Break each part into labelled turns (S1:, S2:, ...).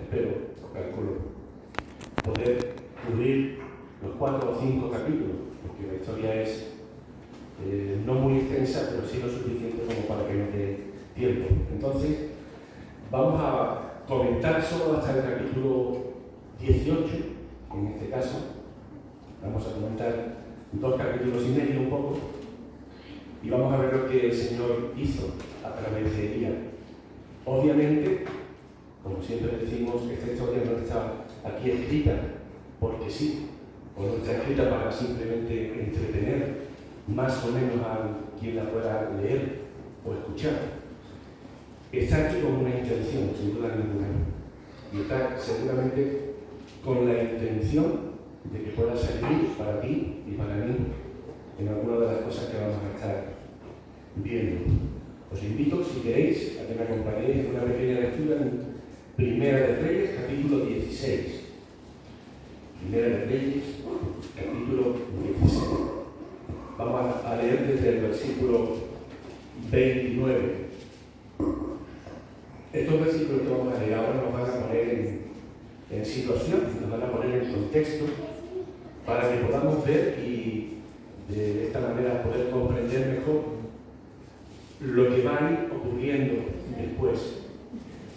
S1: espero, calculo, poder cubrir los 4 o 5 capítulos, porque la historia es no muy extensa, pero sí lo suficiente como para que nos dé tiempo. Entonces, vamos a comentar solo hasta el capítulo 18, en este caso. Vamos a comentar 2 capítulos y medio un poco, y vamos a ver lo que el Señor hizo a través de Elías. Obviamente, como siempre decimos, esta historia no está aquí escrita porque sí, o no está escrita para simplemente entretener más o menos a quien la pueda leer o escuchar. Está aquí con una intención, sin duda ninguna, y está seguramente con la intención de que pueda servir para ti y para mí en alguna de las cosas que vamos a estar viendo. Os invito, si queréis, a que me acompañéis en una pequeña lectura en Primera de Reyes, capítulo 16. Primera de Reyes, capítulo 16. Vamos a leer desde el versículo 29. Estos versículos que vamos a leer ahora nos van a poner en situación, nos van a poner en contexto, para que podamos ver y de esta manera poder comprender mejor lo que va a ir ocurriendo después.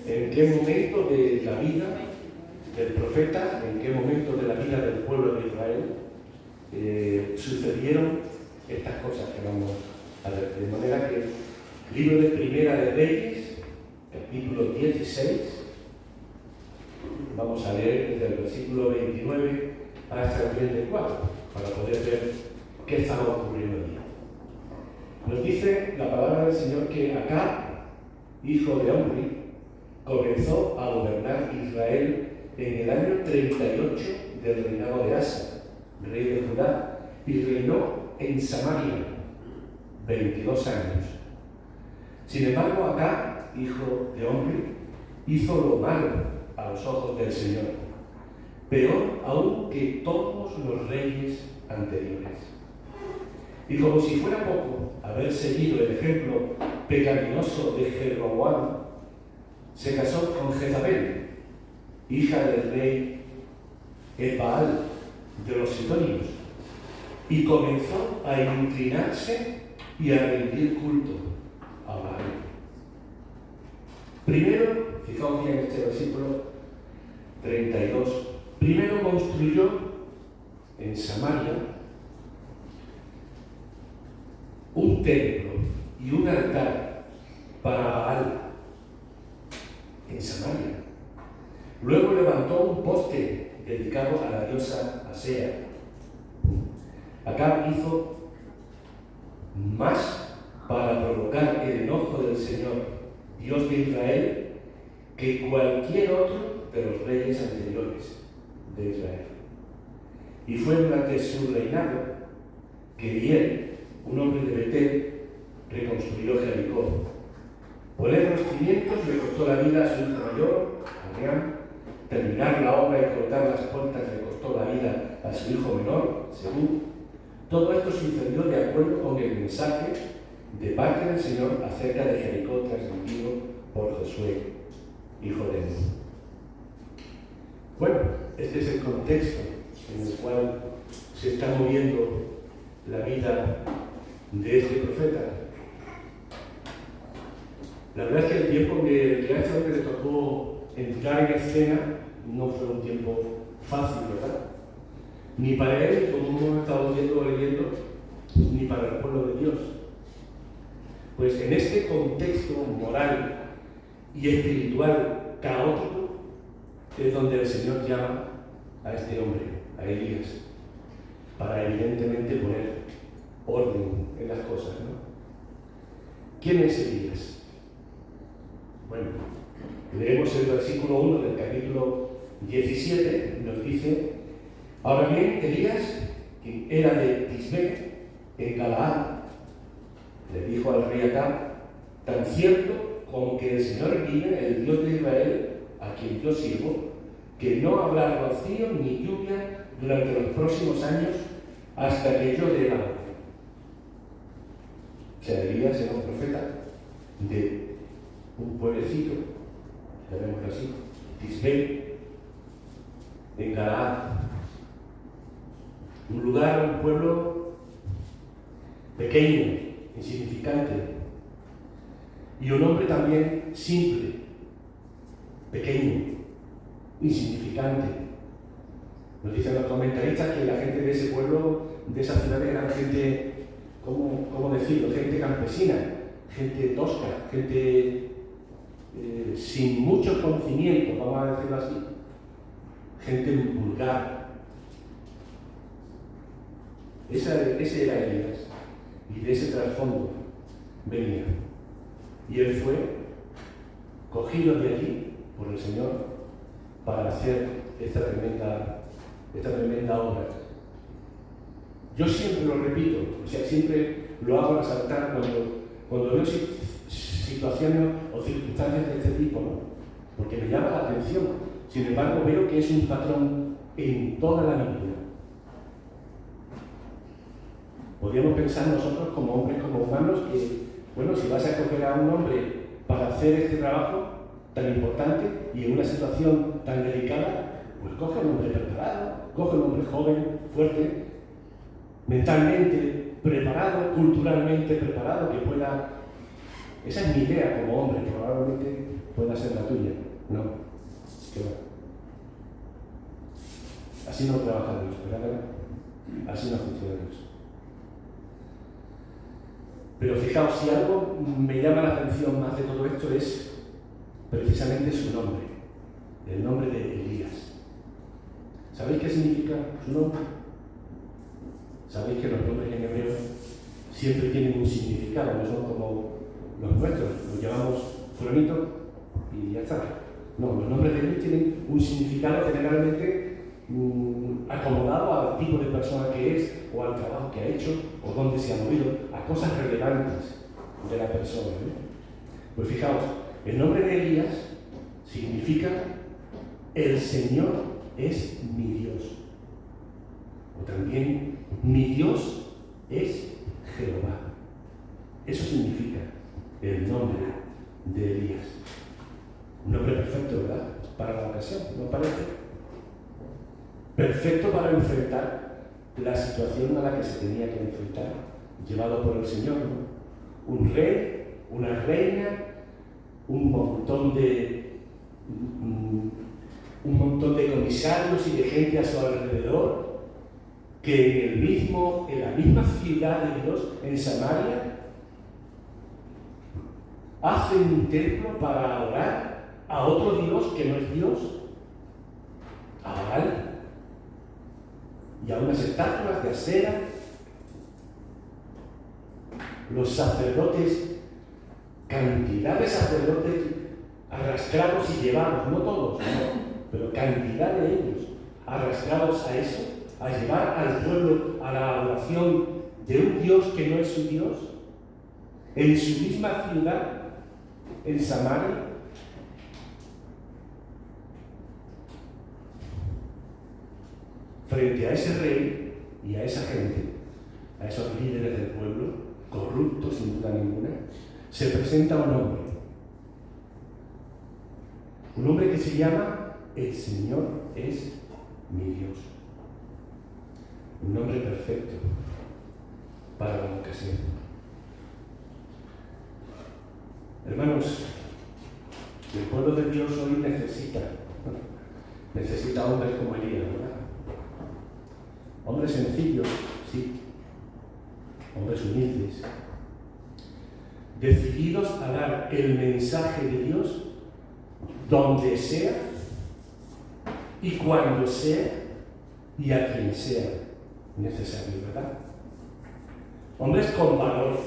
S1: En qué momento de la vida del profeta, en qué momento de la vida del pueblo de Israel sucedieron estas cosas que vamos a ver. De manera que libro de Primera de Reyes, capítulo 16, vamos a leer desde el versículo 29 hasta el 34, para poder ver qué estaba ocurriendo allí. Nos dice la palabra del Señor que Acab, hijo de Omri, comenzó a gobernar Israel en el año 38 del reinado de Asa, rey de Judá, y reinó en Samaria 22 años. Sin embargo, Acab, hijo de Omri, hizo lo malo a los ojos del Señor, peor aún que todos los reyes anteriores. Y como si fuera poco haber seguido el ejemplo pecaminoso de Jeroboam, se casó con Jezabel, hija del rey Baal de los sidonios, y comenzó a inclinarse y a rendir culto a Baal. Primero, fijaos bien en este versículo 32, primero construyó en Samaria un templo y un altar para Baal en Samaria. Luego levantó un poste dedicado a la diosa Asea. Acab hizo más para provocar el enojo del Señor, Dios de Israel, que cualquier otro de los reyes anteriores de Israel. Y fue durante su reinado que Hiel, un hombre de Betel, reconstruyó Jericó. Poner los cimientos le costó la vida a su hijo mayor, Adrián. Terminar la obra y colocar las puertas le costó la vida a su hijo menor, Según. Todo esto sucedió de acuerdo con el mensaje de parte del Señor acerca de Jericó transmitido por Josué, hijo de Nun. Bueno, este es el contexto en el cual se está moviendo la vida de este profeta. La verdad es que el tiempo que a este hombre le tocó entrar en escena no fue un tiempo fácil, ¿verdad? Ni para él, como hemos estado viendo o leyendo, ni para el pueblo de Dios. Pues en este contexto moral y espiritual caótico es donde el Señor llama a este hombre, a Elías, para evidentemente poner orden en las cosas, ¿no? ¿Quién es Elías? Bueno, leemos el versículo 1 del capítulo 17, nos dice: ahora bien, Elías, quien era de Tisbé, en Galaad, le dijo al rey Acab: tan cierto como que el Señor vive, el Dios de Israel, a quien yo sirvo, que no habrá rocío ni lluvia durante los próximos años hasta que yo dé la orden. O sea, Elías era un profeta de un pueblecito, llamémoslo así, Tisbé, en Galaad. Un lugar, un pueblo pequeño, insignificante. Y un hombre también simple, pequeño, insignificante. Nos dicen los comentaristas que la gente de ese pueblo, de esa ciudad, era gente, ¿cómo decirlo? Gente campesina, gente tosca, gente sin muchos conocimientos, vamos a decirlo así. Gente vulgar. Ese era Elías. Y de ese trasfondo venía. Y él fue cogido de allí por el Señor para hacer esta tremenda obra. Yo siempre lo repito, siempre lo hago resaltar cuando veo situaciones o circunstancias de este tipo, ¿no? Porque me llama la atención. Sin embargo, veo que es un patrón en toda la Biblia. Podríamos pensar nosotros como hombres, como humanos, que, bueno, si vas a escoger a un hombre para hacer este trabajo tan importante y en una situación tan delicada, pues coge a un hombre preparado, coge a un hombre joven, fuerte, mentalmente preparado, culturalmente preparado, que pueda... Esa es mi idea como hombre, que probablemente pueda ser la tuya. No, que va. Así no trabaja Dios, ¿verdad? Así no funciona Dios. Pero fijaos, si algo me llama la atención más de todo esto es precisamente su nombre, el nombre de Elías. ¿Sabéis qué significa su nombre? Sabéis que los nombres en hebreo siempre tienen un significado, no son como los nuestros, los llamamos fulanito y ya está. No, los nombres de Dios tienen un significado generalmente acomodado al tipo de persona que es, o al trabajo que ha hecho, o dónde se ha movido, a cosas relevantes de la persona, ¿no? Pues fijaos, el nombre de Elías significa el Señor es mi Dios. O también mi Dios es Jehová. Eso significa el nombre de Elías. Un nombre perfecto, ¿verdad? Para la ocasión, ¿no parece? Perfecto para enfrentar la situación a la que se tenía que enfrentar, llevado por el Señor, ¿no? Un rey, una reina, un montón de comisarios y de gente a su alrededor, que en la misma ciudad de Dios, en Samaria, hacen un templo para adorar a otro Dios que no es Dios, a Baal, y a unas estatuas de acera. Los sacerdotes, cantidad de sacerdotes arrastrados y llevados, no todos, no, pero cantidad de ellos arrastrados a eso, a llevar al pueblo a la adoración de un Dios que no es su Dios, en su misma ciudad, en Samaria. Frente a ese rey y a esa gente, a esos líderes del pueblo, corruptos sin duda ninguna, se presenta un hombre que se llama El Señor es mi Dios. Un nombre perfecto para la ocasión. Hermanos, el pueblo de Dios hoy necesita hombres como Elías, ¿verdad? Hombres sencillos, sí. Hombres humildes. Decididos a dar el mensaje de Dios donde sea y cuando sea y a quien sea necesario, ¿verdad? Hombres con valor,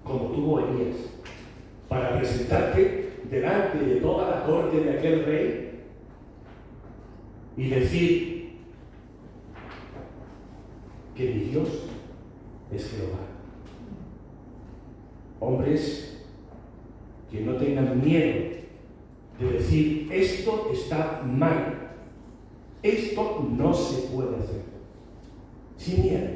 S1: como tuvo Elías, para presentarte delante de toda la corte de aquel rey y decir que mi Dios es Jehová. Hombres que no tengan miedo de decir esto está mal, esto no se puede hacer, sin miedo.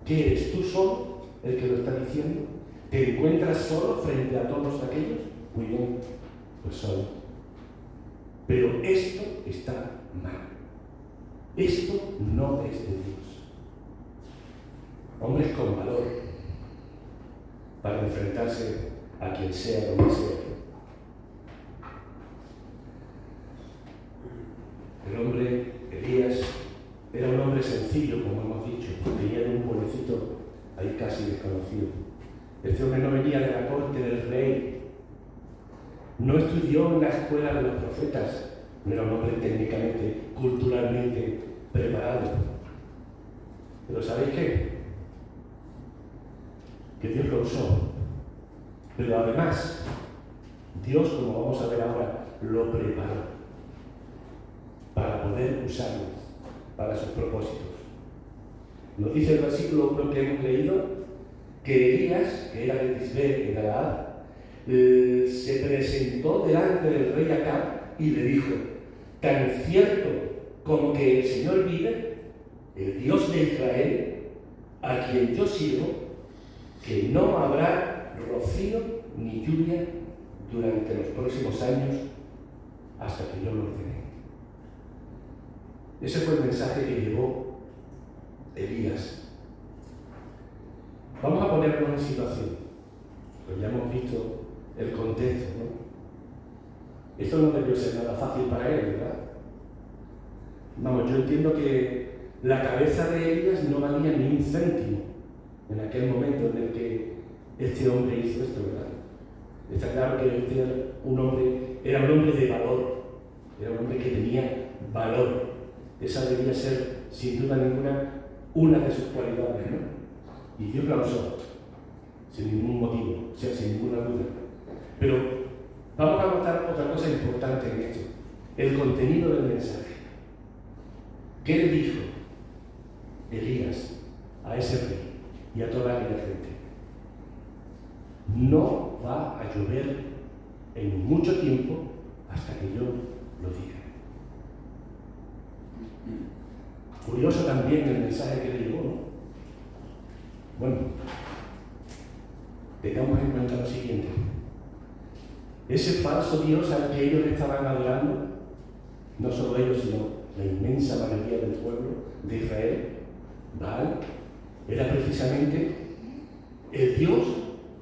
S1: ¿Qué eres tú solo el que lo está diciendo? ¿Te encuentras solo frente a todos aquellos? Muy bien, pues solo. Pero esto está mal. Esto no es de Dios. Hombres con valor para enfrentarse a quien sea donde sea. El hombre, Elías, era un hombre sencillo, como hemos dicho, venía de un pueblecito ahí casi desconocido. Este hombre no venía de la corte del rey, no estudió en la escuela de los profetas, no era un hombre técnicamente, culturalmente preparado. Pero ¿sabéis qué? Que Dios lo usó. Pero además, Dios, como vamos a ver ahora, lo preparó para poder usarlo para sus propósitos. Nos dice el versículo 1 que hemos leído, que Elías, que era de Tisbe, en Galaad, se presentó delante del rey Acab y le dijo: tan cierto como que el Señor vive, el Dios de Israel, a quien yo sirvo, que no habrá rocío ni lluvia durante los próximos años hasta que yo lo ordene. Ese fue el mensaje que llevó Elías. Vamos a ponernos en situación, pues ya hemos visto el contexto, ¿no? Esto no debió ser nada fácil para él, ¿verdad? Vamos, yo entiendo que la cabeza de Elías no valía ni un céntimo en aquel momento en el que este hombre hizo esto, ¿verdad? Está claro que este era un hombre de valor, era un hombre que tenía valor. Esa debía ser, sin duda ninguna, una de sus cualidades, ¿no? Y Dios la usó, sin ningún motivo, o sea, sin ninguna duda. Pero vamos a notar otra cosa importante en esto, el contenido del mensaje. ¿Qué le dijo Elías a ese rey y a toda aquella gente? No va a llover en mucho tiempo hasta que yo lo diga. Curioso también el mensaje que le llegó, ¿no? Bueno, tengamos en cuenta lo siguiente. Ese falso Dios al que ellos estaban adorando, no solo ellos, sino la inmensa mayoría del pueblo de Israel, Baal, era precisamente el Dios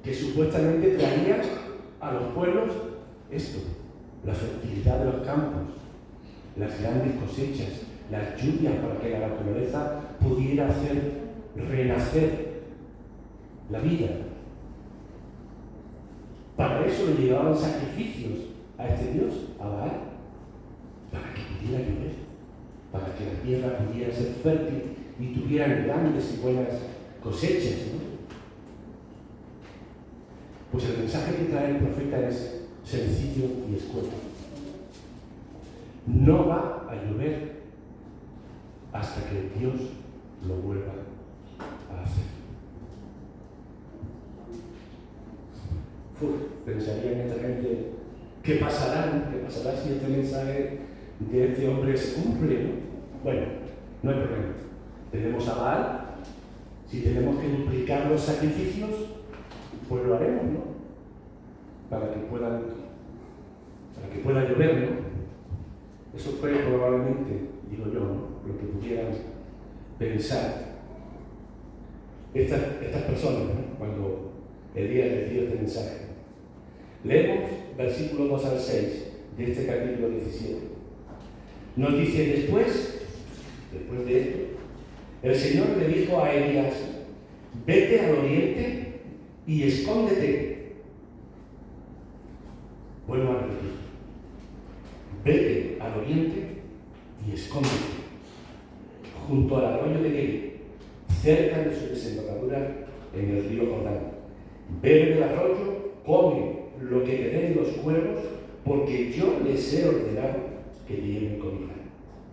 S1: que supuestamente traía a los pueblos esto, la fertilidad de los campos, las grandes cosechas, las lluvias para que la naturaleza pudiera hacer renacer la vida. Para eso le llevaban sacrificios a este Dios, a Baal, para que pudiera llover, para que la tierra pudiera ser fértil y tuvieran grandes y buenas cosechas, ¿no? Pues el mensaje que trae el profeta es sencillo y escueto. No va a llover hasta que Dios lo vuelva a hacer. Pensaría en esta gente, ¿qué pasará? ¿Qué pasará si este mensaje de este hombre se cumple, ¿no? Bueno, no hay problema. Tenemos a Baal, si tenemos que duplicar los sacrificios, pues lo haremos, ¿no? Para que pueda llover, ¿no? Eso fue probablemente, digo yo, ¿no?, lo que pudieran pensar estas personas, ¿no?, cuando Elías les dio este mensaje. Leemos versículos 2 al 6 de este capítulo 17. Nos dice: después de esto, el Señor le dijo a Elías: vete al oriente y escóndete. Vuelvo a repetir: vete al oriente y escóndete junto al arroyo de Gedi, cerca de su desembocadura en el río Jordán. Bebe del arroyo, come lo que te den los cuervos, porque yo les he ordenado que lleven comida.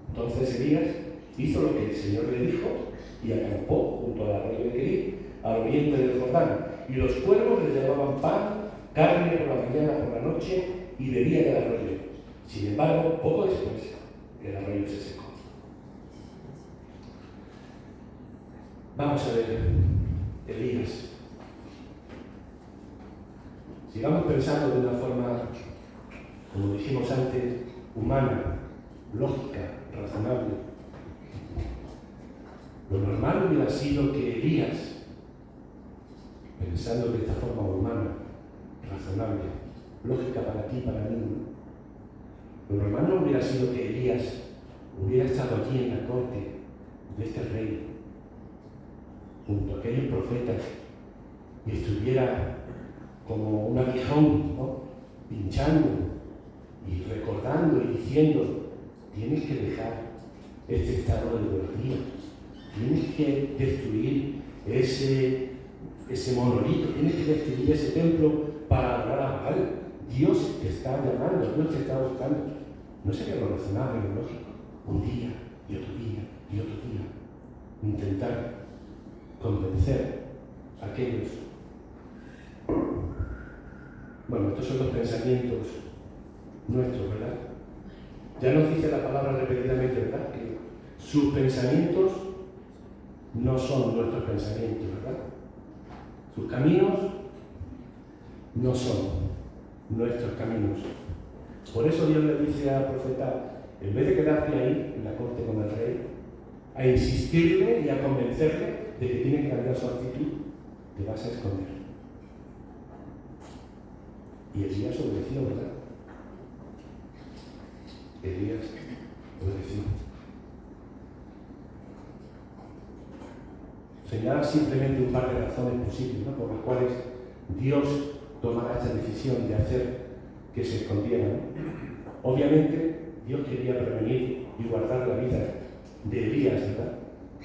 S1: Entonces Elías hizo lo que el Señor le dijo y acampó junto al arroyo de Gedi, al oriente del Jordán. Y los cuervos le llevaban pan, carne por la mañana, por la noche, y bebía del arroyo. Sin embargo, poco después, el arroyo se secó. Vamos a ver Elías. Sigamos pensando de una forma, como dijimos antes, humana, lógica, razonable. Lo normal hubiera sido que Elías, pensando de esta forma humana, razonable, lógica para ti y para mí, lo normal no hubiera sido que Elías hubiera estado allí en la corte de este rey, junto a aquellos profetas, y estuviera como un aguijón, ¿no?, pinchando y recordando y diciendo: tienes que dejar este estado de idolatría, tienes que destruir ese monolito, tienes que destruir ese templo para adorar a Baal. Dios te está llamando, Dios te está buscando. No sería lo razonable, lo lógico, un día y otro día y otro día, intentar convencer a aquellos. Bueno, estos son los pensamientos nuestros, ¿verdad? Ya nos dice la palabra repetidamente, ¿verdad?, que sus pensamientos no son nuestros pensamientos, ¿verdad? Sus caminos no son nuestros caminos. Por eso Dios le dice al profeta, en vez de quedarte ahí en la corte con el rey, a insistirle y a convencerle de que tiene que cambiar su actitud, te vas a esconder. Y Elías obedeció, ¿verdad? Elías obedeció. Señala simplemente un par de razones posibles, ¿no?, por las cuales Dios tomará esta decisión de hacer que se escondieran. Obviamente, Dios quería prevenir y guardar la vida de Elías, ¿verdad?,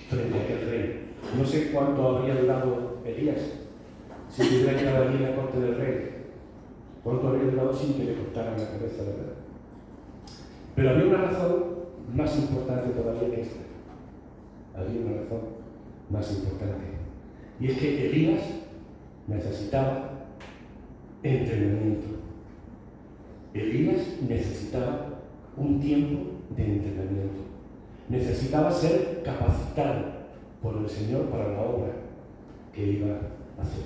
S1: frente a aquel rey. No sé cuánto habría durado Elías si se hubiera quedado allí en la corte del rey. ¿Cuánto habría durado sin que le cortaran la cabeza, verdad? Pero había una razón más importante todavía que esta. Había una razón más importante. Y es que Elías necesitaba entrenamiento. Elías necesitaba un tiempo de entrenamiento. Necesitaba ser capacitado por el Señor para la obra que iba a hacer.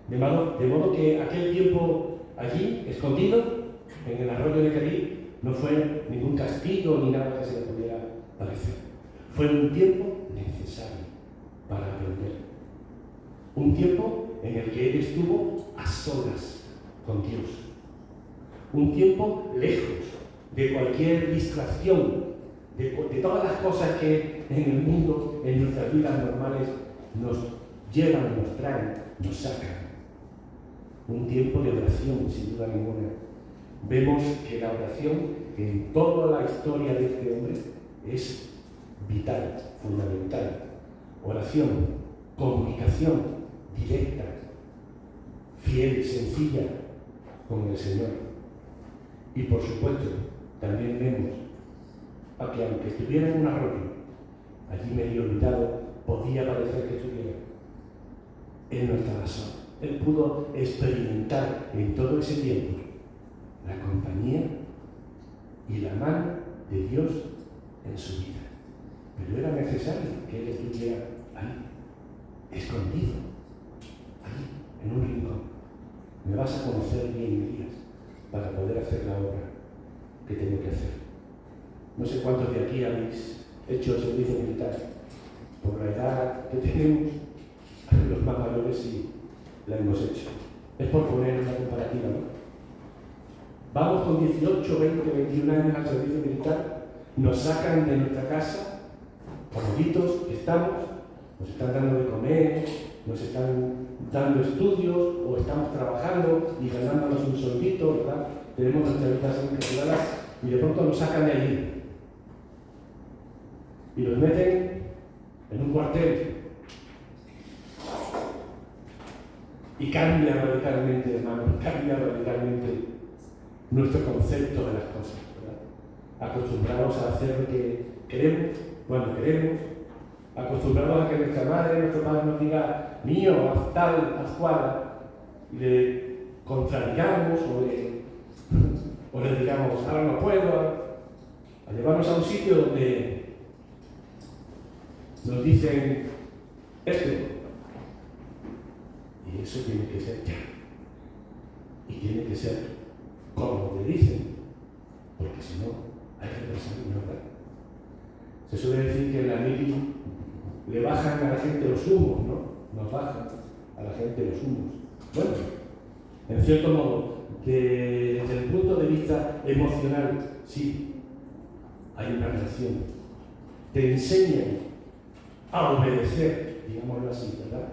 S1: De modo que aquel tiempo allí, escondido, en el arroyo de Kerit, no fue ningún castigo ni nada que se le pudiera parecer. Fue un tiempo necesario para aprender. Un tiempo en el que él estuvo a solas con Dios. Un tiempo lejos de cualquier distracción, de todas las cosas que en el mundo, en nuestras vidas normales, nos llevan, nos traen, nos sacan. Un tiempo de oración, sin duda ninguna. Vemos que la oración, en toda la historia de este hombre, es vital, fundamental. Oración, comunicación directa, fiel, sencilla con el Señor. Y por supuesto, también vemos a que aunque estuviera en un arroyo, allí medio olvidado, podía parecer que estuviera. Él no estaba solo. Él pudo experimentar en todo ese tiempo la compañía y la mano de Dios en su vida. Pero era necesario que él estuviera ahí, escondido, ahí, en un rincón. Me vas a conocer bien, Elías, para poder hacer la obra que tengo que hacer. No sé cuántos de aquí habéis hecho el servicio militar. Por la edad que tenemos, los más mayores sí la hemos hecho. Es por poner una comparativa, ¿no? Vamos con 18, 20, 21 años al servicio militar, nos sacan de nuestra casa, comoditos que estamos, nos están dando de comer, nos están dando estudios, o estamos trabajando y ganándonos un soldito, ¿verdad? Tenemos nuestra habitación privada y de pronto nos sacan de allí y nos meten en un cuartel. Y cambia radicalmente, hermano, cambia radicalmente nuestro concepto de las cosas, ¿verdad? Acostumbrados a hacer lo que queremos, cuando queremos, acostumbrados a que nuestra madre, nuestro padre nos diga, mío, haz tal, haz cual, y le contradigamos o le digamos, ahora no puedo, a llevarnos a un sitio donde nos dicen esto. Y eso tiene que ser ya. Y tiene que ser como te dicen. porque si no, hay que pensar, ¿verdad? Se suele decir que en la mili le bajan a la gente los humos, ¿no? Nos bajan a la gente los humos. Bueno, en cierto modo, desde el punto de vista emocional, sí, hay una relación. Te enseñan a obedecer, digámoslo así, ¿verdad?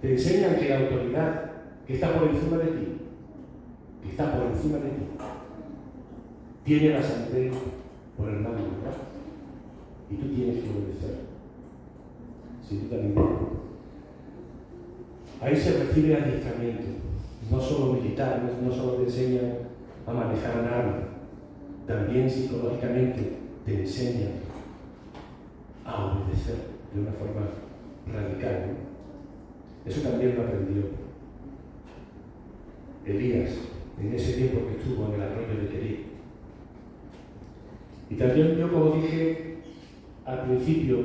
S1: Te enseñan que la autoridad que está por encima de ti, tiene la sartén por el mando, ¿verdad? Y tú tienes que obedecer. Sin duda ninguna. Ahí se recibe adiestramiento, no solo militar, no solo te enseñan a manejar un arma, también psicológicamente te enseñan a obedecer de una forma radical, ¿no? Eso también lo aprendió Elías en ese tiempo que estuvo en el arroyo de Kerit. Y también yo, como dije al principio,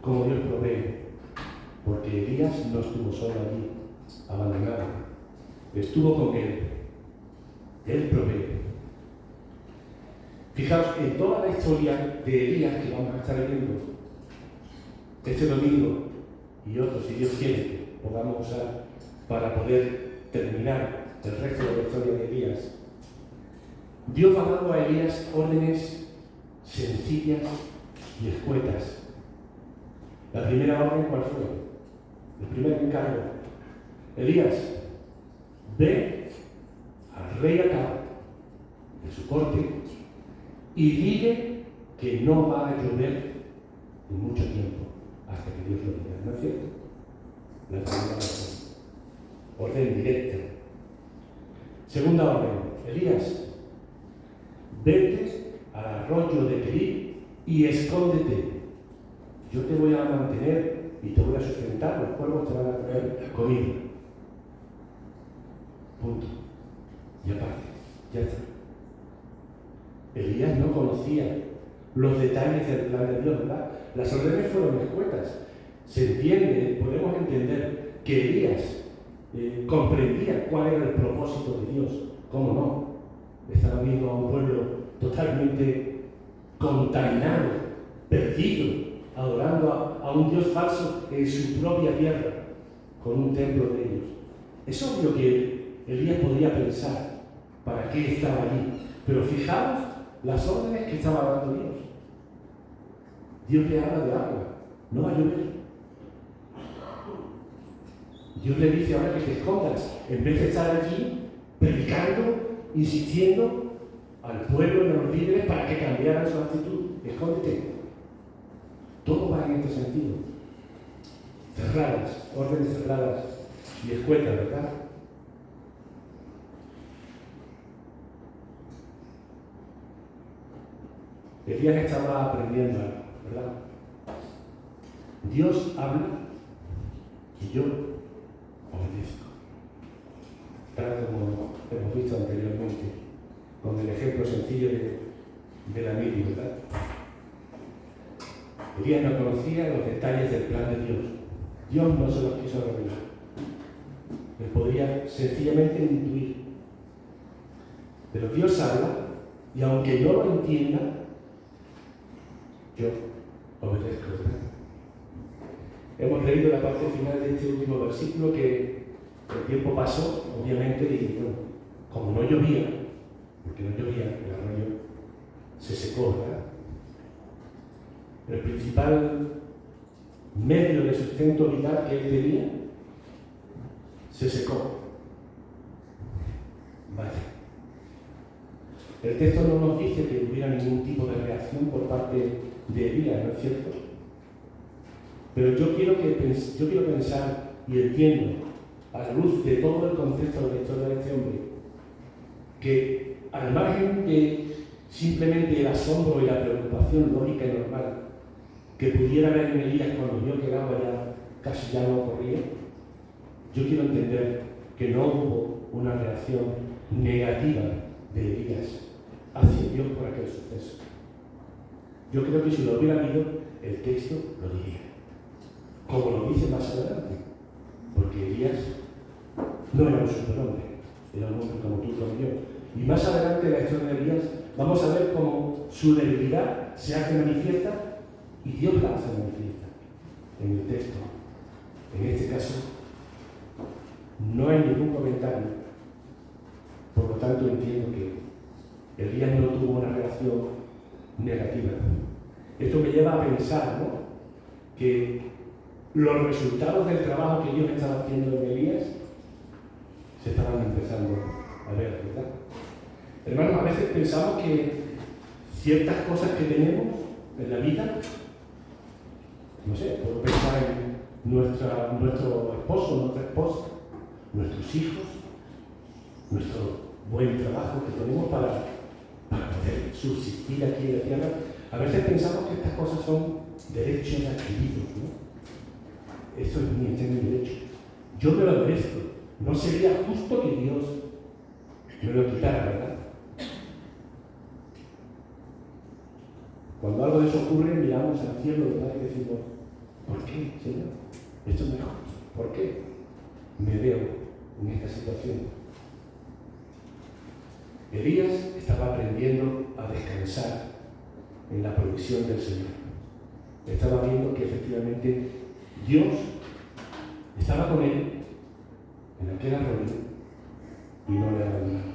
S1: como Dios provee, porque Elías no estuvo solo allí, abandonado, estuvo con él provee. Fijaos, en toda la historia de Elías que vamos a estar viendo este domingo y otros, si Dios quiere, que podamos usar para poder terminar el resto de la historia de Elías, Dios va dando a Elías órdenes sencillas y escuetas. La primera orden, ¿cuál fue? El primer encargo. Elías, ve al rey Acab de su corte y dile que no va a llover en mucho tiempo hasta que Dios lo diga. ¿No es cierto? La primera orden directa. Segunda orden. Elías, vete al arroyo de Kerit y escóndete. Yo te voy a mantener y te voy a sustentar, los cuervos te van a traer comida. Punto. Y aparte, ya está. Elías no conocía los detalles del plan de Dios, ¿verdad? Las órdenes fueron escuetas. Se entiende, podemos entender que Elías comprendía cuál era el propósito de Dios. ¿Cómo no? Estaba viendo a un pueblo totalmente contaminado, perdido, adorando a un Dios falso en su propia tierra, con un templo de ellos. Es obvio que Elías podría pensar para qué estaba allí, pero fijaos las órdenes que estaba dando Dios. Dios le habla de agua, no va a llover. Dios le dice ahora que te escondas, en vez de estar allí predicando, insistiendo al pueblo y a los líderes para que cambiaran su actitud. Escóndete. Todo va en este sentido. Cerradas, órdenes cerradas y escuetas, ¿verdad? Elías estaba aprendiendo, ¿verdad? Dios habla y yo obedezco. Tal como hemos visto anteriormente, con el ejemplo sencillo de la mili, ¿verdad? Elías no conocía los detalles del plan de Dios. Dios no se los quiso revelar. Él podía sencillamente intuir. Pero Dios habla, y aunque yo lo entienda, yo obedezco, ¿verdad? Hemos leído la parte final de este último versículo que el tiempo pasó, obviamente, y bueno, como no llovía, porque no llovía, el arroyo se secó, ¿verdad? El principal medio de sustento vital que él tenía se secó. Vaya. El texto no nos dice que hubiera ningún tipo de reacción por parte de Elías, ¿no es cierto? Pero yo quiero pensar y entiendo, a la luz de todo el contexto de la historia de este hombre, que al margen de simplemente el asombro y la preocupación lógica y normal que pudiera haber en Elías cuando yo llegaba ya, casi ya no ocurría, yo quiero entender que no hubo una reacción negativa de Elías hacia Dios por aquel suceso. Yo creo que si lo hubiera habido, el texto lo diría, como lo dice más adelante, porque Elías no era un superhombre, era un hombre como tú, como yo. Y más adelante en la historia de Elías vamos a ver cómo su debilidad se hace manifiesta y Dios la hace manifiesta en el texto. En este caso, no hay ningún comentario, por lo tanto entiendo que Elías no tuvo una reacción negativa. Esto me lleva a pensar, ¿no?, que los resultados del trabajo que Dios estaba haciendo en Elías se estaban empezando a ver, ¿verdad? Hermanos, a veces pensamos que ciertas cosas que tenemos en la vida, no sé, puedo pensar en nuestro esposo, nuestra esposa, nuestros hijos, nuestro buen trabajo que tenemos para poder subsistir aquí en la tierra. A veces pensamos que estas cosas son derechos adquiridos, ¿no? Esto es mío, este es mi derecho. Yo me lo merezco. No sería justo que Dios me lo quitara, ¿verdad? Cuando algo de eso ocurre, miramos al cielo, ¿verdad?, y decimos, ¿por qué, Señor? Esto no es justo. ¿Por qué me veo en esta situación? Elías estaba aprendiendo a descansar en la provisión del Señor. Estaba viendo que efectivamente Dios estaba con él en aquel arroyo y no le abandonaba.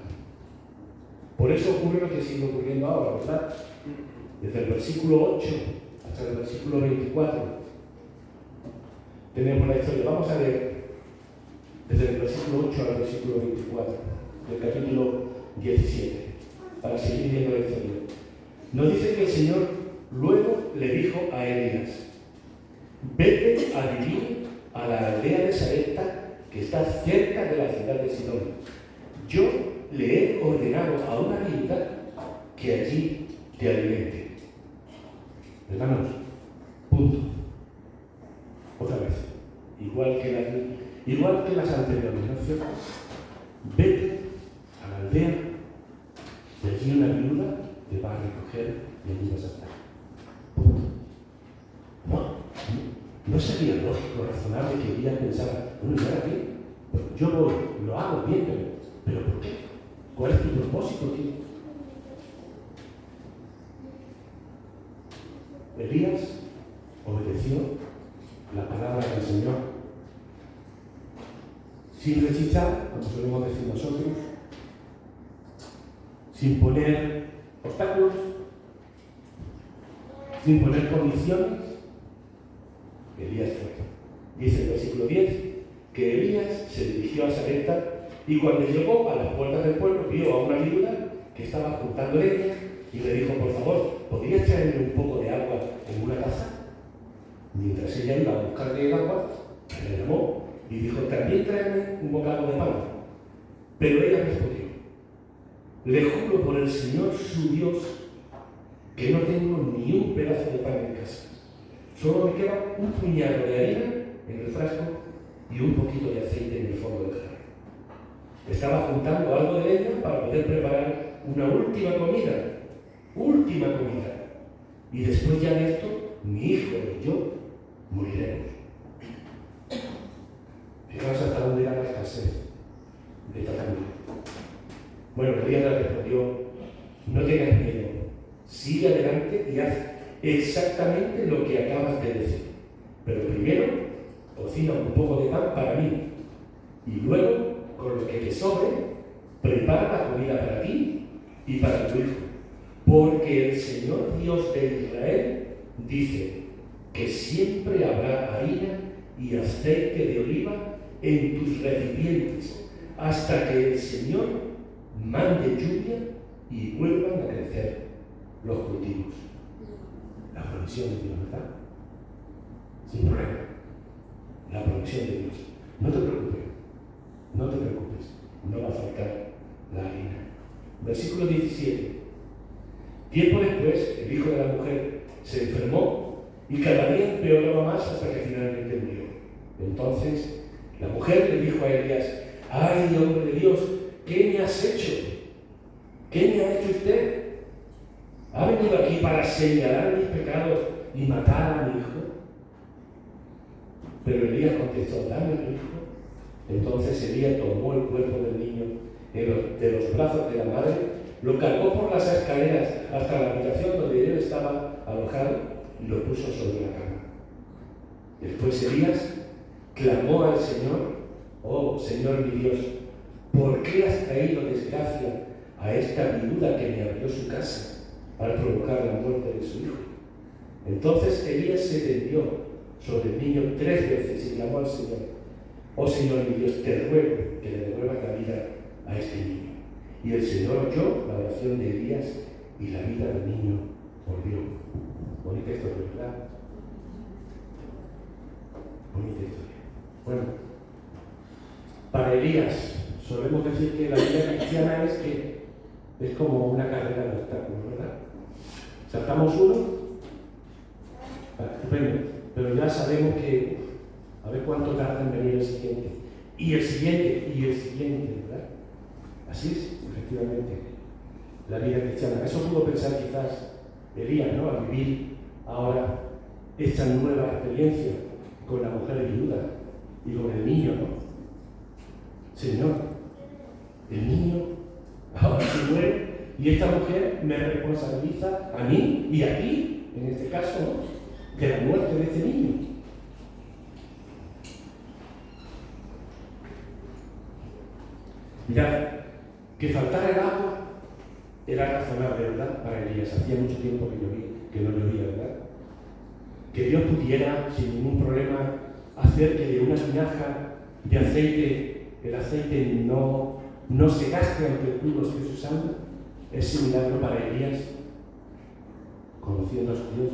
S1: Por eso ocurre lo que sigue ocurriendo ahora, ¿verdad? Desde el versículo 8 hasta el versículo 24 tenemos la historia. Vamos a ver desde el versículo 8 al versículo 24 del capítulo 17 para seguir viendo la historia. Nos dice que el Señor luego le dijo a Elías: vete a vivir a la aldea de Sarepta, que está cerca de la ciudad de Sidón. Yo le he ordenado a una viuda que allí te alimente. Hermanos, punto. Otra vez, igual que las anteriores, ¿no es cierto? Vete a la aldea, y allí una viuda te va a recoger y allí vas a estar. Punto. No sería lógico, razonable que ella pensara, bueno, ¿y ahora qué? Pues yo voy, lo hago bien, pero ¿por qué? ¿Cuál es tu propósito aquí? Elías obedeció la palabra del Señor sin rechazar, como solemos decir nosotros, sin poner obstáculos, sin poner condiciones. Elías fue. Dice el versículo 10 que Elías se dirigió a Sarepta y cuando llegó a las puertas del pueblo vio a una viuda que estaba juntando leña y le dijo: por favor, ¿podrías traerme un poco de agua en una taza? Mientras ella iba a buscarle el agua, le llamó y dijo: también tráeme un bocado de pan. Pero ella respondió: le juro por el Señor su Dios que no tengo ni un pedazo de pan en casa. Solo me queda un puñado de harina en el frasco y un poquito de aceite en el fondo del jarro. Estaba juntando algo de leña para poder preparar una última comida. Y después ya de esto, mi hijo y yo moriremos. Fijaos hasta dónde era la escasez de esta familia. Bueno, Elías le respondió: no tengas miedo, sigue adelante y haz exactamente lo que acabas de decir. Pero primero, cocina un poco de pan para mí. Y luego, con lo que te sobre, prepara la comida para ti y para tu hijo. Porque el Señor Dios de Israel dice que siempre habrá harina y aceite de oliva en tus recipientes, hasta que el Señor mande lluvia y vuelvan a crecer los cultivos. La provisión de Dios, ¿verdad? Sin problema. La provisión de Dios. No te preocupes, no va a faltar la harina. Versículo 17. Tiempo después, el hijo de la mujer se enfermó y cada día empeoraba más hasta que finalmente murió. Entonces, la mujer le dijo a Elías: ¡ay, hombre de Dios! ¿Qué me has hecho? ¿Qué me ha hecho usted? ¿Ha venido aquí para señalar mis pecados y matar a mi hijo? Pero Elías contestó: dame a tu hijo. Entonces Elías tomó el cuerpo del niño de los brazos de la madre lo cargó por las escaleras hasta la habitación donde él estaba alojado y lo puso sobre la cama. Después Elías clamó al Señor: oh Señor mi Dios, ¿por qué has traído desgracia a esta viuda que me abrió su casa al provocar la muerte de su hijo? Entonces Elías se tendió sobre el niño 3 veces y clamó al Señor: oh Señor mi Dios, te ruego que le devuelvas la vida a este niño. Y el Señor oyó la oración de Elías y la vida del niño volvió. Bonita historia, ¿verdad? Bonita historia. Bueno, para Elías solemos decir que la vida cristiana es como una carrera de obstáculos, ¿verdad? Saltamos uno, estupendo, pero ya sabemos que a ver cuánto tarda en venir el siguiente, y el siguiente, y el siguiente, ¿verdad? Así es, efectivamente, la vida cristiana. Eso pudo pensar quizás Elías, ¿no? Al vivir ahora esta nueva experiencia con la mujer viuda y con el niño, ¿no? Señor, el niño ahora se muere y esta mujer me responsabiliza a mí y a ti, en este caso, ¿no? De la muerte de este niño. Mirad, que faltara el agua era razonable, ¿verdad? Para Elías. Hacía mucho tiempo que no llovía, ¿verdad? Que Dios pudiera, sin ningún problema, hacer que de una tinaja de aceite, el aceite no se gaste aunque tú lo estés usando, ese milagro para Elías, conociendo a su Dios,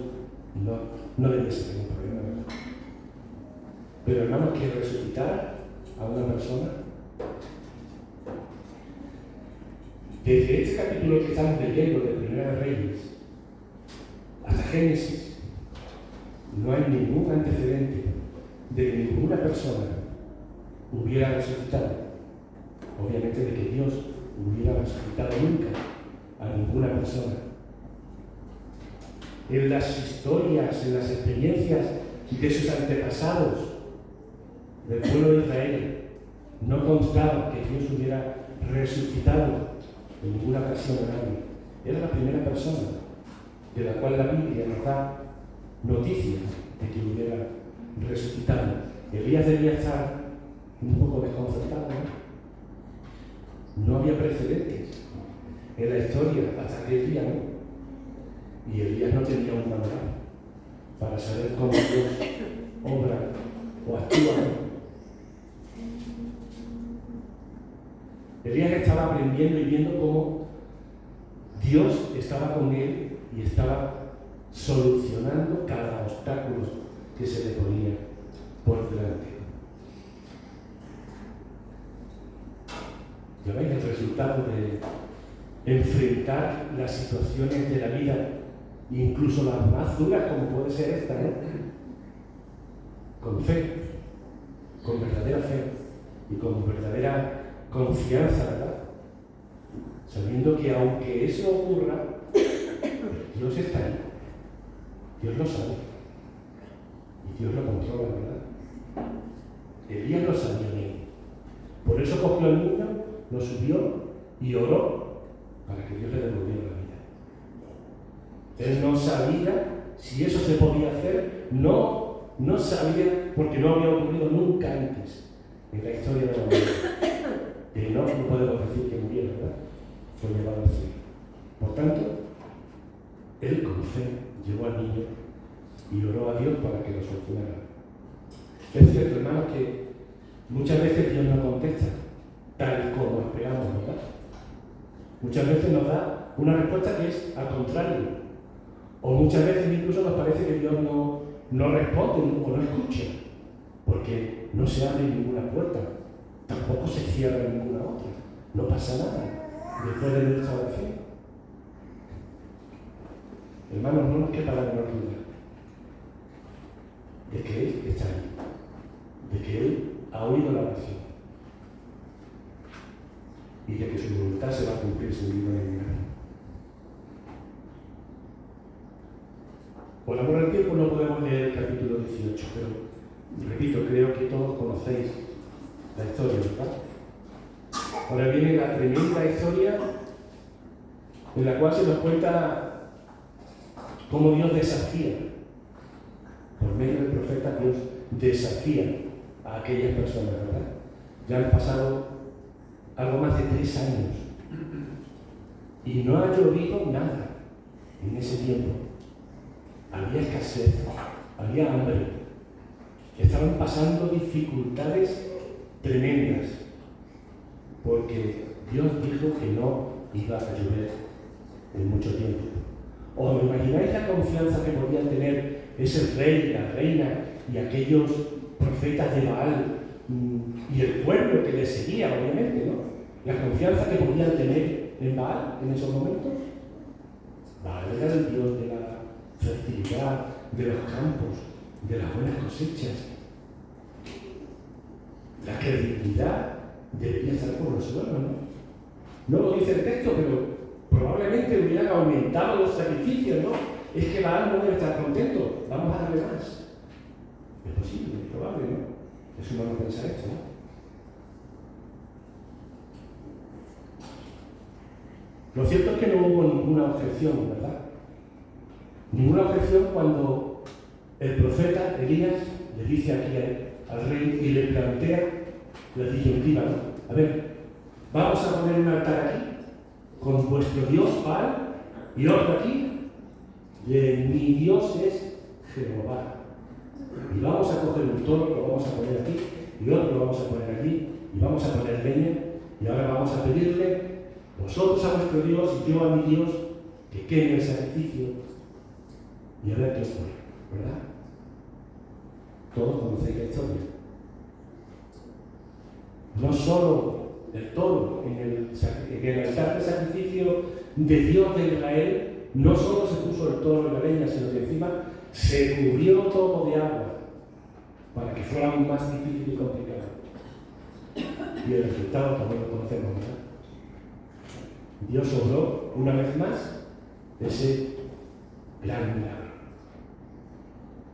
S1: no debe ser ningún problema, ¿verdad? Pero hermanos, que resucitar a una persona, desde este capítulo que estamos leyendo de Primera de Reyes hasta Génesis, no hay ningún antecedente de que ninguna persona hubiera resucitado. Obviamente de que Dios hubiera resucitado nunca a ninguna persona. En las historias, en las experiencias de sus antepasados del pueblo de Israel, no constaba que Dios hubiera resucitado en ninguna ocasión a nadie. Era la primera persona de la cual la Biblia nos da noticia de que hubiera resucitado. Elías debía estar un poco desconcertado, ¿no? No había precedentes en la historia hasta aquel día, ¿no? Y Elías no tenía un manual para saber cómo Dios obra o actúa, ¿no? Elías estaba aprendiendo y viendo cómo Dios estaba con él y estaba solucionando cada obstáculo que se le ponía por delante. Ya veis el resultado de enfrentar las situaciones de la vida, incluso las más duras como puede ser esta, ¿no? Con fe, con verdadera fe y con verdadera confianza, ¿verdad? Sabiendo que aunque eso ocurra, Dios está ahí. Dios lo sabe. Y Dios lo controla, ¿verdad? Elías lo sabía bien. Por eso cogió al niño, lo subió y oró para que Dios le devolviera la vida. Él no sabía si eso se podía hacer, no sabía, porque no había ocurrido nunca antes en la historia de la humanidad. Que no podemos decir que muriera, ¿verdad? Fue llevado al cielo. Por tanto, él con fe llevó al niño y oró a Dios para que lo solucionara. Es cierto, hermanos, que muchas veces Dios no contesta tal como esperamos, ¿verdad? Muchas veces nos da una respuesta que es al contrario. O muchas veces incluso nos parece que Dios no responde o no escucha, porque no se abre ninguna puerta. Tampoco se cierra ninguna otra. No pasa nada después de nuestra oración. Hermanos, no nos quepa la menor duda de que Él está ahí, de que Él ha oído la oración y de que su voluntad se va a cumplir sin ninguna medida. Por amor al tiempo no podemos leer el capítulo 18, pero repito, creo que todos conocéis la historia, ¿verdad? Ahora viene la tremenda historia en la cual se nos cuenta cómo Dios desafía, por medio del profeta, Dios desafía a aquellas personas, ¿verdad? Ya han pasado algo más de 3 años y no ha llovido nada en ese tiempo. Había escasez, había hambre, estaban pasando dificultades tremendas, porque Dios dijo que no iba a llover en mucho tiempo. ¿Os imagináis la confianza que podían tener ese rey, la reina y aquellos profetas de Baal y el pueblo que les seguía, obviamente, ¿no? La confianza que podían tener en Baal en esos momentos. Baal era el dios de la fertilidad, de los campos, de las buenas cosechas. La credibilidad debería estar por los suelos, ¿no? No lo dice el texto, pero probablemente hubieran aumentado los sacrificios, ¿no? Es que Baal no debe estar contento, vamos a darle más. Es posible, es probable, ¿no? Es humano pensar esto, ¿no? Lo cierto es que no hubo ninguna objeción, ¿verdad? Ninguna objeción cuando el profeta Elías le dice aquí al rey y le plantea la disyuntiva, ¿no? A ver, vamos a poner un altar aquí con vuestro Dios Baal y otro aquí. Mi Dios es Jehová. Y vamos a coger un toro, lo vamos a poner aquí, y otro lo vamos a poner allí, y vamos a poner leña, y ahora vamos a pedirle, vosotros a vuestro Dios y yo a mi Dios, que queme el sacrificio, y a ver qué ocurre, ¿verdad? Todos conocéis la historia. No solo el toro en el altar de sacrificio de Dios de Israel, no solo se puso el toro en la leña, sino que encima se cubrió todo de agua para que fuera aún más difícil y complicado. Y el resultado también lo conocemos, ¿verdad? Dios obró una vez más ese gran milagro.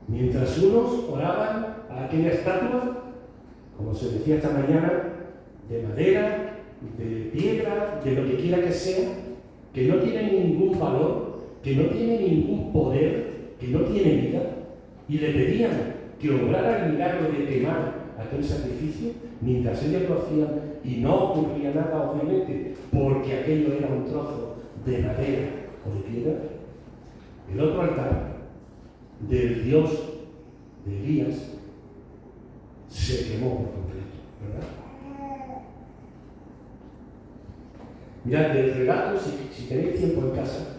S1: Mientras unos oraban a aquella estatua, como se decía esta mañana, de madera, de piedra, de lo que quiera que sea, que no tiene ningún valor, que no tiene ningún poder, que no tiene vida, y le pedían que obrara el milagro de quemar aquel sacrificio, mientras ellos lo hacían y no ocurría nada, obviamente, porque aquello era un trozo de madera o de piedra. El otro altar del Dios de Elías se quemó por completo, ¿verdad? Mirad, del relato, si tenéis tiempo en casa,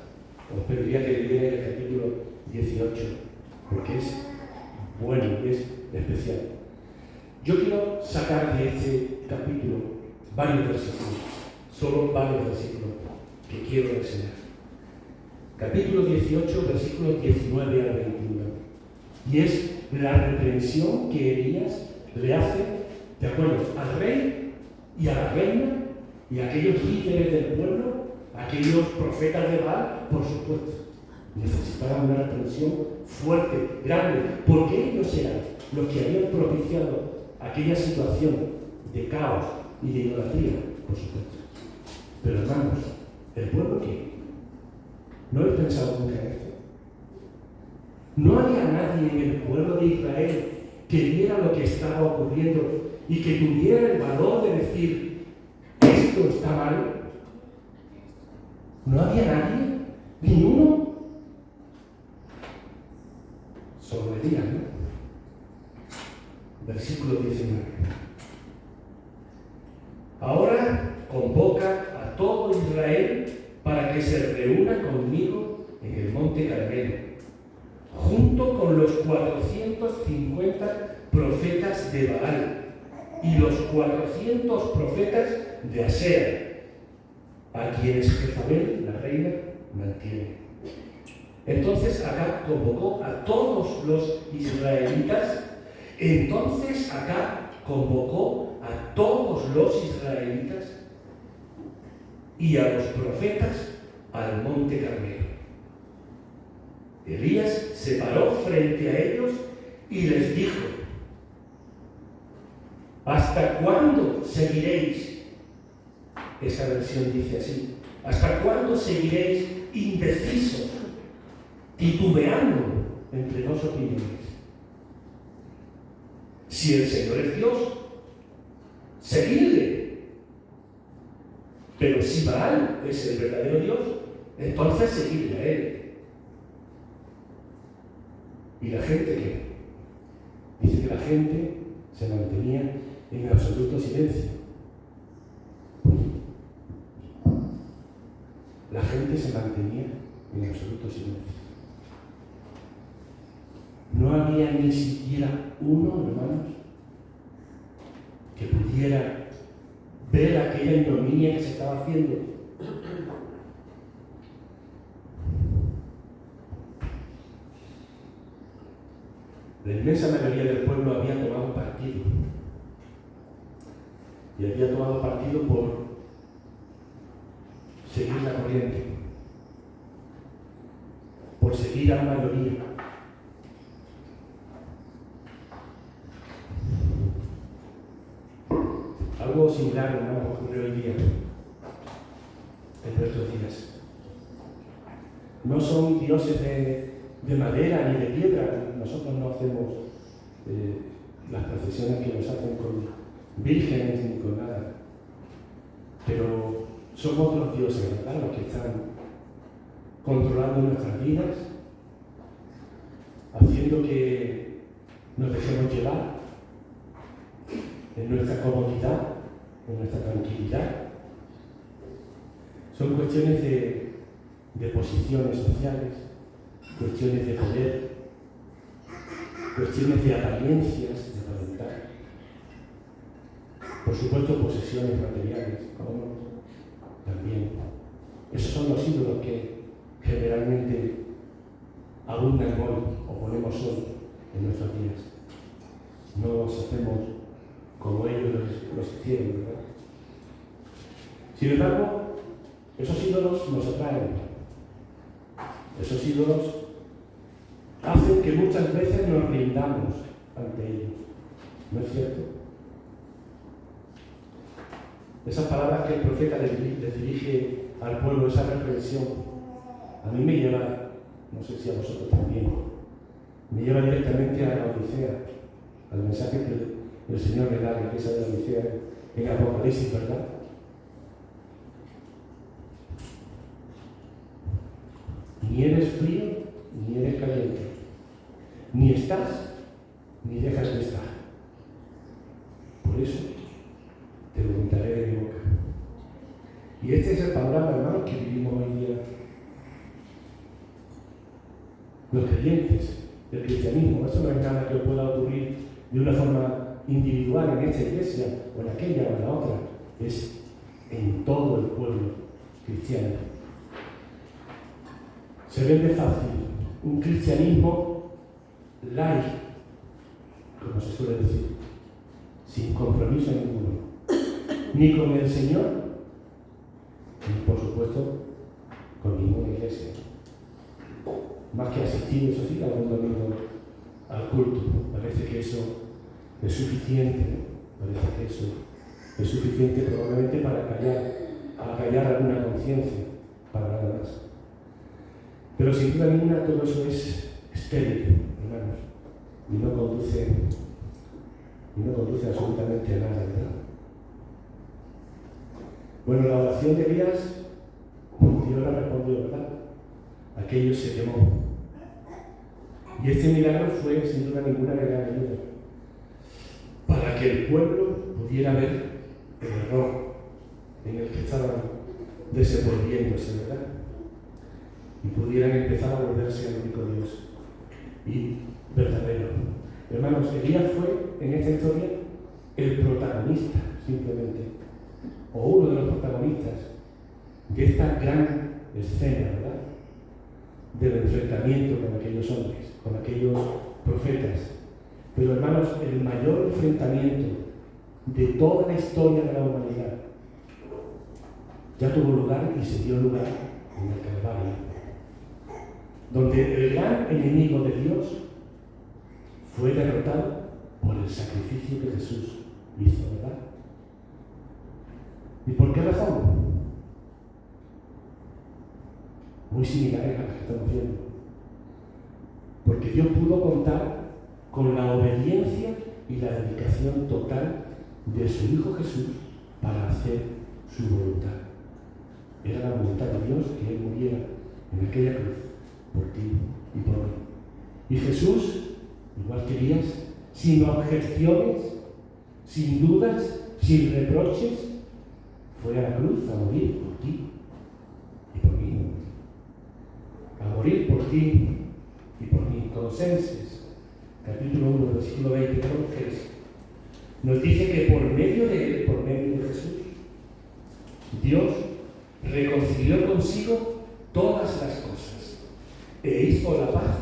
S1: os pediría que leyerais el capítulo 18, porque es bueno y es especial. Yo quiero sacar de este capítulo varios versículos, solo varios versículos que quiero enseñar. Capítulo 18, versículos 19 al 21. Y es la reprensión que Elías le hace, de acuerdo, al rey y a la reina y a aquellos líderes del pueblo, aquellos profetas de Baal, por supuesto. Necesitaban una reprensión fuerte, grande, porque ellos eran los que habían propiciado aquella situación de caos y de idolatría, por supuesto. Pero hermanos, ¿el pueblo qué? ¿No habéis pensado nunca en esto? ¿No había nadie en el pueblo de Israel que viera lo que estaba ocurriendo y que tuviera el valor de decir, esto está mal? ¿No había nadie? ¿Ni uno? Solo Elías, ¿no? Versículo 19. Ahora convoca a todo Israel para que se reúna conmigo en el monte Carmelo, junto con los 450 profetas de Baal y los 400 profetas de Asera, a quienes Jezabel, la reina, mantiene. Entonces Acab convocó a todos los israelitas. Entonces Acab convocó a todos los israelitas y a los profetas al monte Carmelo. Elías se paró frente a ellos y les dijo: ¿hasta cuándo seguiréis Esta versión dice así: ¿hasta cuándo seguiréis indecisos, titubeando entre dos opiniones? Si el Señor es Dios, seguidle. Pero si Baal es el verdadero Dios, entonces seguidle a él. ¿Y la gente qué? Dice que la gente se mantenía en absoluto silencio. La gente se mantenía en absoluto silencio. No había ni siquiera uno, hermanos, que pudiera ver aquella ignominia que se estaba haciendo. La inmensa mayoría del pueblo había tomado partido. Y había tomado partido por seguir la corriente, por seguir a la mayoría. Algo similar, hermano, ocurre hoy día, en nuestros días. No son dioses de madera ni de piedra. Nosotros no hacemos las procesiones que nos hacen con vírgenes ni con nada. Pero son otros dioses, ¿verdad?, los que están controlando nuestras vidas, haciendo que nos dejemos llevar en nuestra comodidad, en nuestra tranquilidad. Son cuestiones de posiciones sociales, cuestiones de poder, cuestiones de apariencias, de aparentar. Por supuesto, posesiones materiales, como también. Esos son los ídolos que generalmente abundan hoy o ponemos hoy en nuestros días. No nos hacemos como ellos los hicieron, ¿verdad? Sin embargo, esos ídolos nos atraen. Esos ídolos hacen que muchas veces nos rindamos ante ellos. ¿No es cierto? Esas palabras que el profeta les dirige al pueblo, esa reprensión, a mí me lleva, no sé si a vosotros también, me lleva directamente a la Odisea, al mensaje que el Señor le da a la iglesia de la Odisea en Apocalipsis, ¿verdad? Ni eres frío, ni eres caliente. Ni estás, ni dejas de estar. Por eso te vomitaré de mi boca. Y este es el panorama, hermano, que vivimos hoy día. Los creyentes del cristianismo, eso no es nada que pueda ocurrir de una forma individual en esta iglesia o en aquella o en la otra. Es en todo el pueblo cristiano. Se vende fácil un cristianismo light, como se suele decir, sin compromiso ninguno, ni con el Señor, ni por supuesto con ninguna iglesia. Más que asistir, eso sí, algún domingo al culto. Parece que eso es suficiente, ¿no? Parece que eso es suficiente probablemente para callar alguna conciencia, para nada más. Pero sin duda ninguna todo eso es estéril, hermanos, y no conduce absolutamente a nada, ¿verdad? Bueno, la oración de Elías, Dios la respondió, ¿verdad? Aquello se quemó. Y este milagro fue sin duda ninguna de gran ayuda para que el pueblo pudiera ver el error en el que estaban desenvolviéndose, ¿verdad? Y pudieran empezar a volverse al único Dios y verdadero. Hermanos, Elías fue en esta historia el protagonista, simplemente, o uno de los protagonistas de esta gran escena, ¿verdad?, del enfrentamiento con aquellos hombres, con aquellos profetas. Pero, hermanos, el mayor enfrentamiento de toda la historia de la humanidad ya tuvo lugar y se dio lugar en el Calvario, donde el gran enemigo de Dios fue derrotado por el sacrificio que Jesús hizo, ¿verdad? ¿Y por qué razón? muy similares a las que estamos viendo. Porque Dios pudo contar con la obediencia y la dedicación total de su Hijo Jesús para hacer su voluntad. Era la voluntad de Dios que Él muriera en aquella cruz por ti y por mí. Y Jesús, igual que Elías, sin objeciones, sin dudas, sin reproches, fue a la cruz a morir por ti y por mí. A morir por ti y por mí. Colosenses, capítulo 1, versículo 20, creo que es. Nos dice que por medio de Él, por medio de Jesús, Dios reconcilió consigo todas las cosas e hizo la paz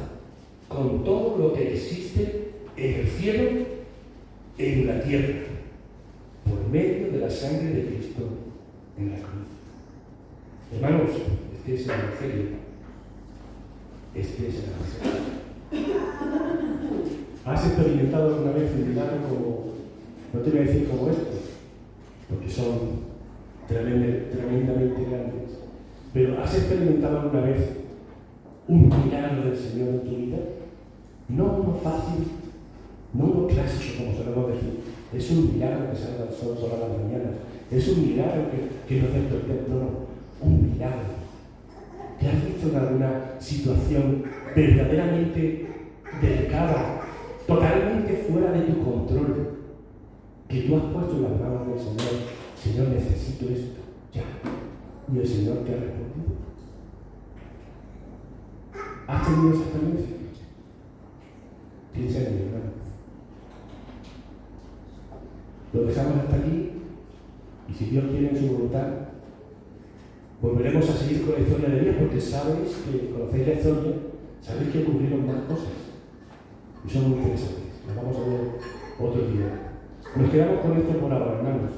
S1: con todo lo que existe en el cielo, en la tierra, por medio de la sangre de Cristo en la cruz. Hermanos, este es el Evangelio. Este es el Evangelio. ¿Has experimentado alguna vez un milagro como, no te voy a decir como estos, porque son tremendamente grandes, pero has experimentado alguna vez un milagro del Señor en tu vida? No uno fácil, no uno clásico, como solemos decir. Es un milagro que salga el sol todas las mañanas. Es un milagro que nos despertemos. No, un milagro. ¿Te has visto en alguna situación verdaderamente delicada, totalmente fuera de tu control, que tú has puesto en las manos del Señor? Señor, necesito esto, ya. Y el Señor te ha respondido. ¿Has tenido esa experiencia? Piensa en ello, hermano. Lo dejamos hasta aquí, y si Dios quiere en su voluntad, volveremos a seguir con la historia de Elías, porque sabéis que conocéis la historia, sabéis que ocurrieron más cosas, y son muy interesantes. Las vamos a ver otro día. Nos quedamos con esto por ahora, hermanos.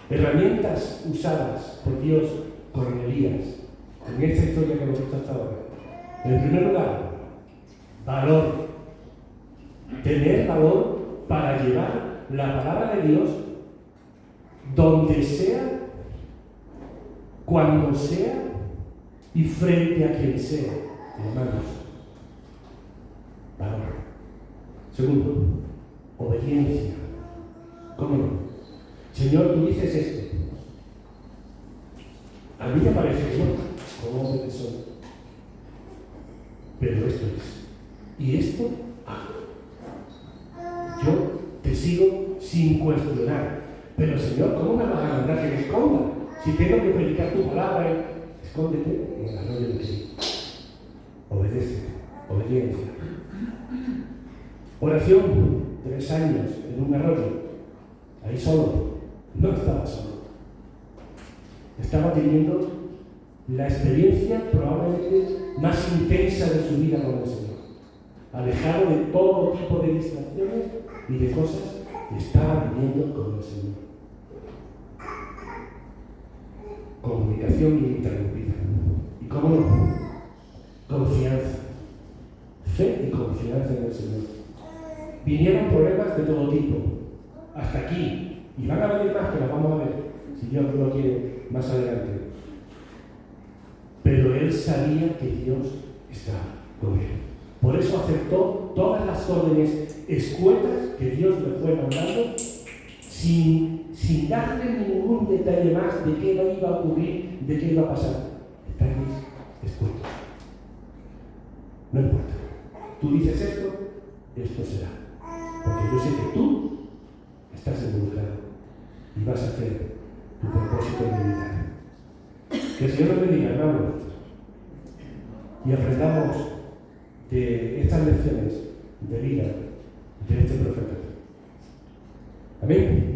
S1: Herramientas usadas por Dios con Elías en esta historia que hemos visto hasta ahora. En primer lugar, valor. Tener valor para llevar la palabra de Dios donde sea, cuando sea y frente a quien sea. Hermanos, valor. Segundo, obediencia. ¿Cómo no? Señor, tú dices esto. A mí me parece que no, como hombre que soy. Pero esto es. Y esto hago. Yo te sigo sin cuestionar. Pero Señor, ¿cómo me vas a mandar que me esconda? Si tengo que predicar tu palabra, escóndete en el arroyo de Cristo. Obedece, obediencia. Oración, 3 años en un arroyo, ahí solo. No estaba solo. Estaba teniendo la experiencia probablemente más intensa de su vida con el Señor. Alejado de todo tipo de distracciones y de cosas, estaba viviendo con el Señor. Comunicación ininterrumpida. ¿Y cómo no? Confianza. Fe y confianza en el Señor. Vinieron problemas de todo tipo. Hasta aquí. Y van a venir más, que las vamos a ver, si Dios lo quiere, más adelante. Pero él sabía que Dios estaba con él. Por eso aceptó todas las órdenes escuetas que Dios le fue mandando, sin darle ningún detalle más de qué iba a ocurrir, de qué iba a pasar. Detalles escuetos. No importa. Tú dices esto, esto será. Porque yo sé que tú estás involucrado y vas a hacer tu propósito en mi vida. Que el Señor nos bendiga, hermanos, y aprendamos de estas lecciones de vida de este profeta. Amén.